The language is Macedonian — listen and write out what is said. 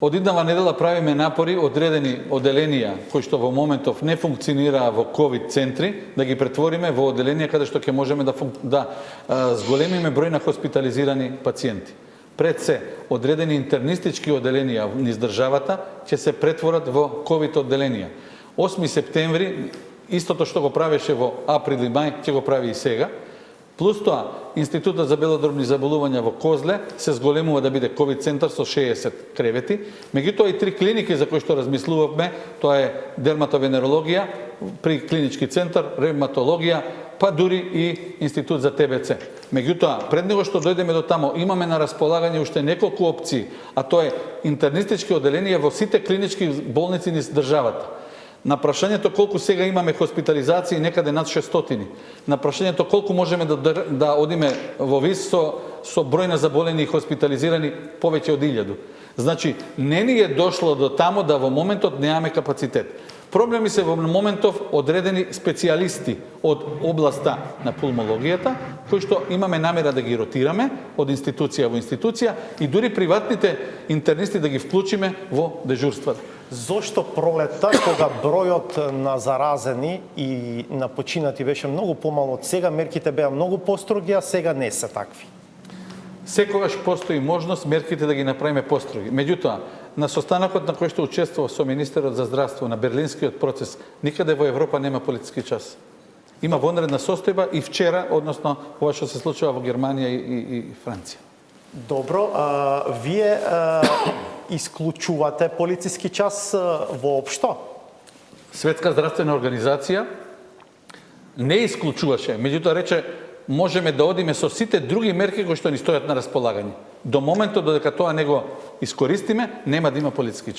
Одиднава недела правиме напори одредени оделенија кои што во моментов не функционираа во ковид центри, да ги претвориме во оделенија каде што ќе можеме да зголемиме број на хоспитализирани пациенти. Пред се, одредени интернистички оделенија низ државата ќе се претворат во ковид оделенија. 8 септември, истото што го правеше во април и мај, ќе го прави и сега. Плюс тоа, Институтот за белодробни заболувања во Козле се зголемува да биде ковид центар со 60 кревети. Меѓутоа и 3 клиники за кои што размислувавме, тоа е дерматовенерологија при клинички центар, ревматологија, па дури и Институт за ТБЦ. Меѓутоа, пред него што дојдеме до тамо, имаме на располагање уште неколку опции, а тоа е интернистички оделенија во сите клинички болници низ државата. На прашањето колку сега имаме хоспитализации, некаде над 600. На прашањето колку можеме да одиме во ВИС со број на заболени и хоспитализирани повеќе од 1000. Значи, не ни е дошло до тамо да во моментот немаме капацитет. Проблеми се во моментов одредени специјалисти од областа на пулмологијата, кои што имаме намера да ги ротираме од институција во институција и дури приватните интернисти да ги вклучиме во дежурствата. Зошто пролетта, кога бројот на заразени и на починати беше многу помало од сега, мерките беа многу построги, а сега не се такви? Секогаш постои можност мерките да ги направиме построги. Меѓутоа, на состанокот на кој што учествува со министерот за здравство на Берлинскиот процес, никаде во Европа нема политички час. Има вонредна состојба и вчера, односно ова што се случува во Германија и Франција. Добро, вие исклучувате полициски час воопшто? Светска здравствена организација не исклучуваше, меѓутоа рече можеме да одиме со сите други мерки кои што ни стојат на располагање. До моментот додека тоа не го искористиме, нема да има полициски час.